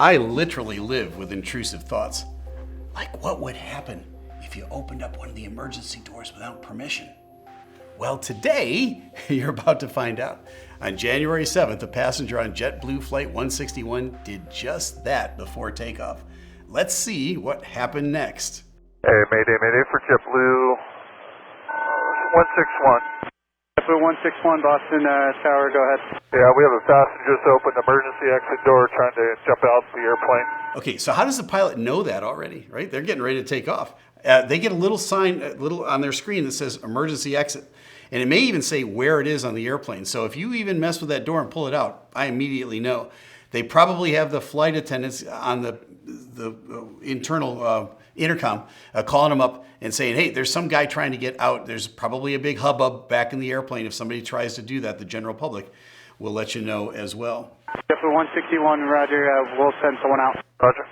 I literally live with intrusive thoughts. Like, what would happen if you opened up one of the emergency doors without permission? Well, today, you're about to find out. On January 7th, a passenger on JetBlue Flight 161 did just that before takeoff. Let's see what happened next. Hey, Mayday for JetBlue 161. JetBlue 161, Boston Tower, go ahead. Yeah, we have a passenger just opened emergency exit door trying to jump out the airplane. Okay, so how does the pilot know that already, right? They're getting ready to take off. They get a little sign on their screen that says emergency exit. And it may even say where it is on the airplane. So if you even mess with that door and pull it out, I immediately know. They probably have the flight attendants on the internal intercom calling them up and saying, hey, there's some guy trying to get out. There's probably a big hubbub back in the airplane. If somebody tries to do that, the general public will let you know as well. JetBlue 161, roger. We'll send someone out. Roger.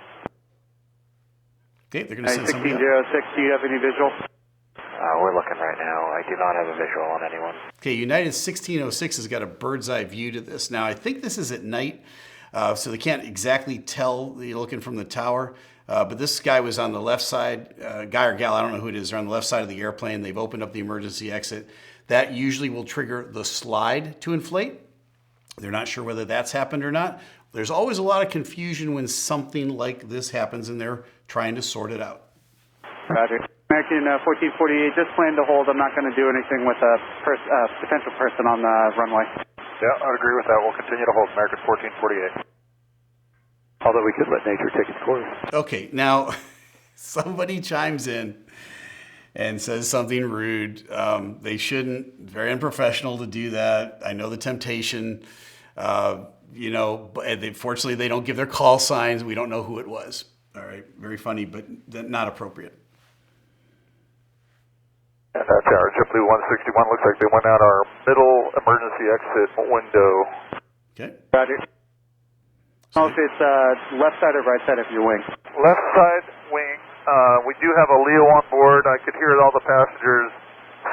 Okay, they're going to send somebody out. 1606, do you have any visual? We're looking right now. I do not have a visual on anyone. Okay, United 1606 has got a bird's eye view to this. Now, I think this is at night, so they can't exactly tell you're looking from the tower. But this guy was on the left side, guy or gal, I don't know who it is, they're on the left side of the airplane. They've opened up the emergency exit. That usually will trigger the slide to inflate. They're not sure whether that's happened or not. There's always a lot of confusion when something like this happens and they're trying to sort it out. Roger. American 1448, just plan to hold. I'm not going to do anything with a potential person on the runway. Yeah, I'd agree with that. We'll continue to hold American 1448. Although we could let nature take its course. Okay, now somebody chimes in and says something rude. They shouldn't. Very unprofessional to do that. I know the temptation. But fortunately, they don't give their call signs. We don't know who it was. All right, very funny, but not appropriate. And that's our JetBlue 161. Looks like they went out our middle emergency exit window. Okay. Roger. Mostly it's left side or right side of your wing? Left side wing. We do have a Leo on board. I could hear all the passengers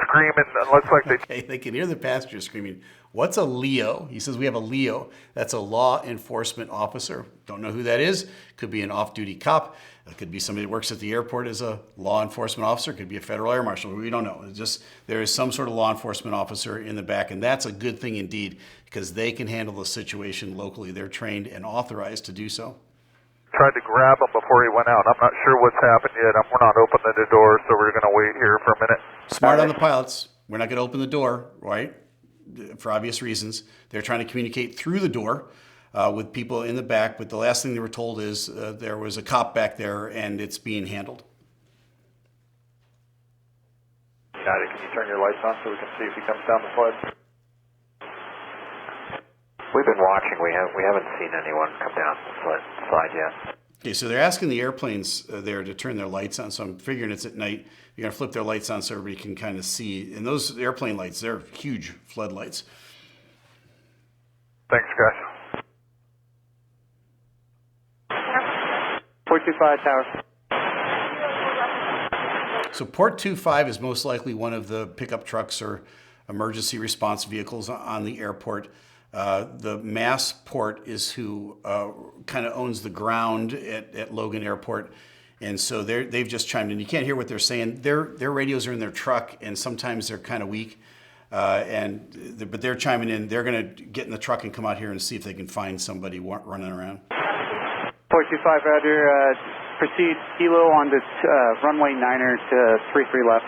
screaming. It looks like they... Okay, they can hear the passengers screaming. What's a Leo? He says we have a Leo. That's a law enforcement officer. Don't know who that is. Could be an off-duty cop. It could be somebody that works at the airport as a law enforcement officer. It could be a federal air marshal. We don't know. It's just there is some sort of law enforcement officer in the back, and that's a good thing indeed because they can handle the situation locally. They're trained and authorized to do so. Tried to grab him before he went out. I'm not sure what's happened yet. We're not opening the door, so we're going to wait here for a minute. Smart on the pilots. We're not going to open the door, right? For obvious reasons. They're trying to communicate through the door with people in the back, but the last thing they were told is there was a cop back there and it's being handled. Got it. Can you turn your lights on so we can see if he comes down the slide? We've been watching. We haven't seen anyone come down the slide yet. Okay, so they're asking the airplanes there to turn their lights on, so I'm figuring it's at night. You're going to flip their lights on so everybody can kind of see. And those airplane lights, they're huge floodlights. Thanks, guys. 425 Tower. So Port 25 is most likely one of the pickup trucks or emergency response vehicles on the airport. The Mass Port is who kind of owns the ground at Logan Airport. And so they've just chimed in. You can't hear what they're saying. Their radios are in their truck, and sometimes they're kind of weak. But they're chiming in. They're going to get in the truck and come out here and see if they can find somebody running around. 425, roger. Proceed kilo on to runway 9er to 33 left.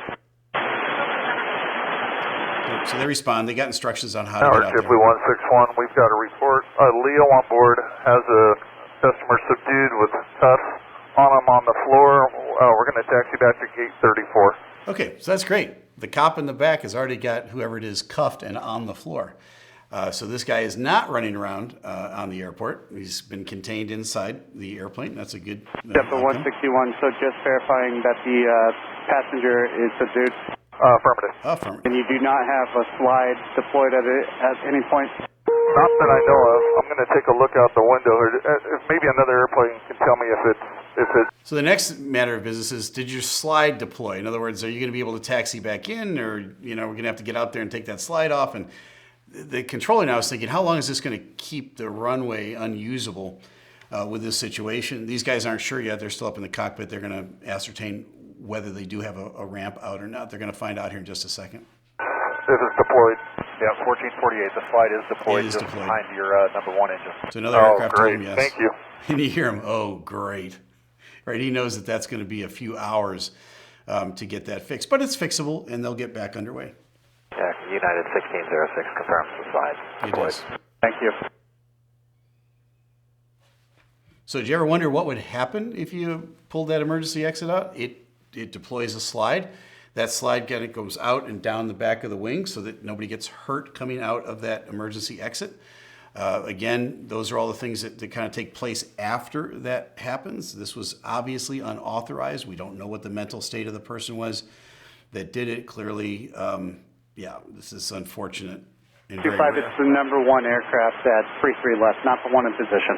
So they respond. They got instructions on how Tower to get out JetBlue 161, we've got a report. Leo on board has a customer subdued with cuffs on him on the floor. We're going to taxi back to gate 34. Okay, so that's great. The cop in the back has already got whoever it is cuffed and on the floor. So this guy is not running around on the airport. He's been contained inside the airplane. That's a good JetBlue 161, so just verifying that the passenger is subdued. Affirmative. Affirmative. And you do not have a slide deployed at any point? Not that I know of. I'm going to take a look out the window. If maybe another airplane can tell me if it's... So the next matter of business is, did your slide deploy? In other words, are you going to be able to taxi back in, or we're going to have to get out there and take that slide off? And the controller now is thinking, how long is this going to keep the runway unusable? with this situation. These guys aren't sure yet. They're still up in the cockpit. They're going to ascertain whether they do have a ramp out or not. They're going to find out here in just a second. This is deployed. Yeah, 1448. The slide is deployed, It is just deployed. behind your number 1 engine. So another Oh, aircraft great. to him, yes. Thank you. And you hear him, oh, great. Right, he knows that that's going to be a few hours to get that fixed. But it's fixable, and they'll get back underway. Yeah, United 1606 confirms the slide. It Deployed. is. Thank you. So did you ever wonder what would happen if you pulled that emergency exit out? It deploys a slide. That slide goes out and down the back of the wing so that nobody gets hurt coming out of that emergency exit. Again, those are all the things that kind of take place after that happens. This was obviously unauthorized. We don't know what the mental state of the person was that did it. Clearly, this is unfortunate. And very 25, rare. it's the number 1 aircraft at 33 left, not the one in position.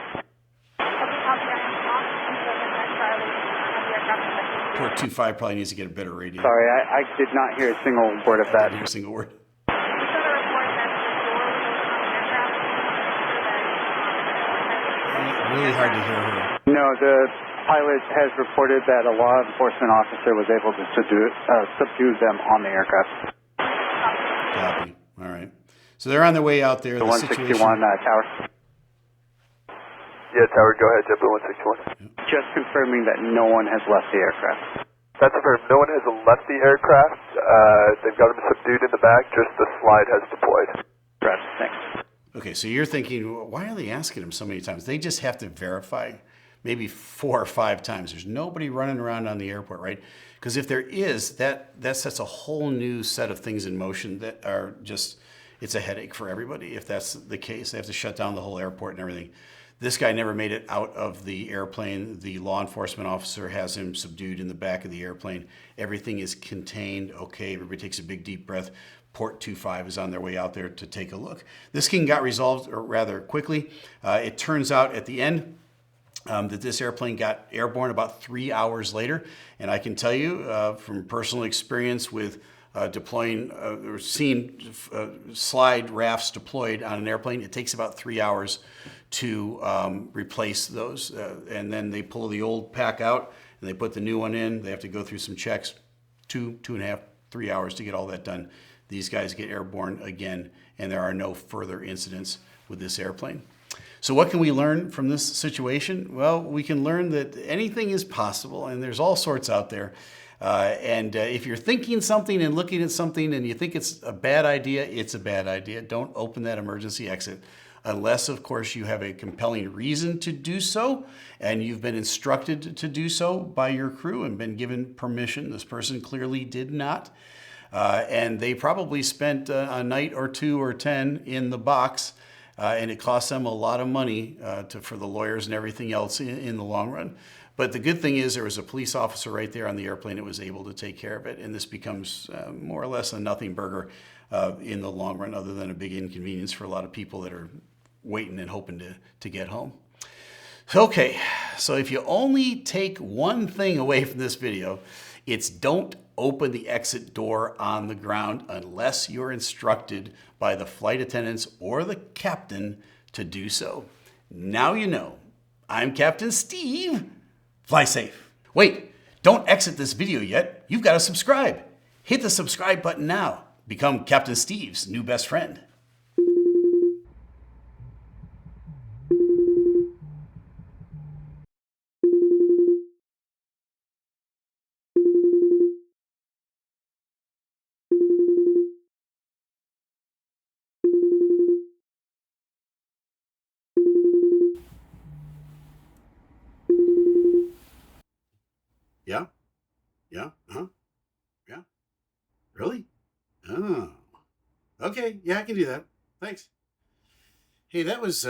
Port 25 probably needs to get a better radio. Sorry, I did not hear a single word of I that. didn't hear a single word. Really hard to hear her. No, the pilot has reported that a law enforcement officer was able to subdue them on the aircraft. Copy. All right. So they're on their way out there. The 161 tower. Yeah, Tower, go ahead, JetBlue 161. Just confirming that no one has left the aircraft. That's affirmed. No one has left the aircraft. They've got them subdued in the back. Just the slide has deployed. Correct. Thanks. Okay, so you're thinking, why are they asking him so many times? They just have to verify maybe 4 or 5 times. There's nobody running around on the airport, right? Because if there is, that sets a whole new set of things in motion that are just, it's a headache for everybody. If that's the case, they have to shut down the whole airport and everything. This guy never made it out of the airplane. The law enforcement officer has him subdued in the back of the airplane. Everything is contained. Okay, everybody takes a big deep breath. Port 25 is on their way out there to take a look. This thing got resolved rather quickly. It turns out at the end that this airplane got airborne about 3 hours later. And I can tell you from personal experience with deploying or seeing slide rafts deployed on an airplane, it takes about 3 hours to replace those. And then they pull the old pack out and they put the new one in. They have to go through some checks, 2.5, 3 hours to get all that done. These guys get airborne again, and there are no further incidents with this airplane. So what can we learn from this situation? Well, we can learn that anything is possible, and there's all sorts out there. If you're thinking something and looking at something and you think it's a bad idea, it's a bad idea. Don't open that emergency exit unless, of course, you have a compelling reason to do so and you've been instructed to do so by your crew and been given permission. This person clearly did not. And they probably spent a night or 2 or 10 in the box, and it cost them a lot of money for the lawyers and everything else in the long run. But the good thing is there was a police officer right there on the airplane that was able to take care of it, and this becomes more or less a nothing burger in the long run, other than a big inconvenience for a lot of people that are waiting and hoping to get home. Okay, so if you only take one thing away from this video, it's don't open the exit door on the ground unless you're instructed by the flight attendants or the captain to do so. Now you know. I'm Captain Steeeve. Fly safe. Wait, don't exit this video yet. You've got to subscribe. Hit the subscribe button now. Become Captain Steeve's new best friend. Yeah? Yeah? Uh-huh. Yeah? Really? Oh. Okay, yeah, I can do that. Thanks. Hey, that was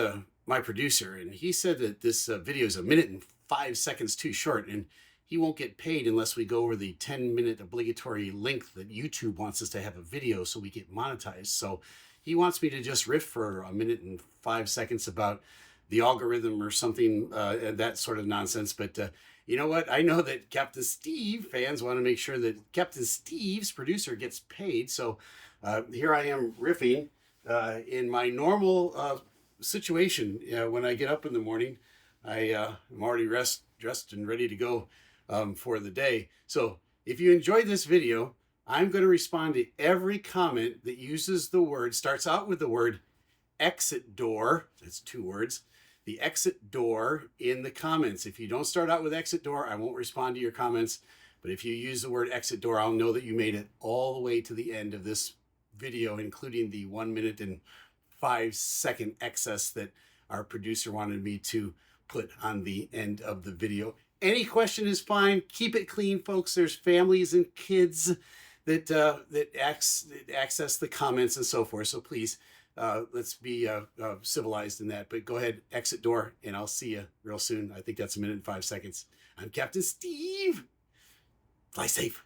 my producer, and he said that this video is 1 minute and 5 seconds too short, and he won't get paid unless we go over the 10-minute obligatory length that YouTube wants us to have a video so we get monetized. So he wants me to just riff for 1 minute and 5 seconds about the algorithm or something, that sort of nonsense. But you know what? I know that Captain Steeeve fans want to make sure that Captain Steeve's producer gets paid. So here I am riffing in my normal situation when I get up in the morning. I'm already dressed and ready to go for the day. So if you enjoyed this video, I'm going to respond to every comment that uses the word, starts out with the word exit door. That's 2 words. The exit door in the comments. If you don't start out with exit door, I won't respond to your comments. But if you use the word exit door, I'll know that you made it all the way to the end of this video, including the 1 minute and 5 second excess that our producer wanted me to put on the end of the video. Any question is fine. Keep it clean, folks. There's families and kids that access the comments and so forth. So please, let's be civilized in that. But go ahead, exit door, and I'll see you real soon. I think that's 1 minute and 5 seconds. I'm Captain Steve. Fly safe.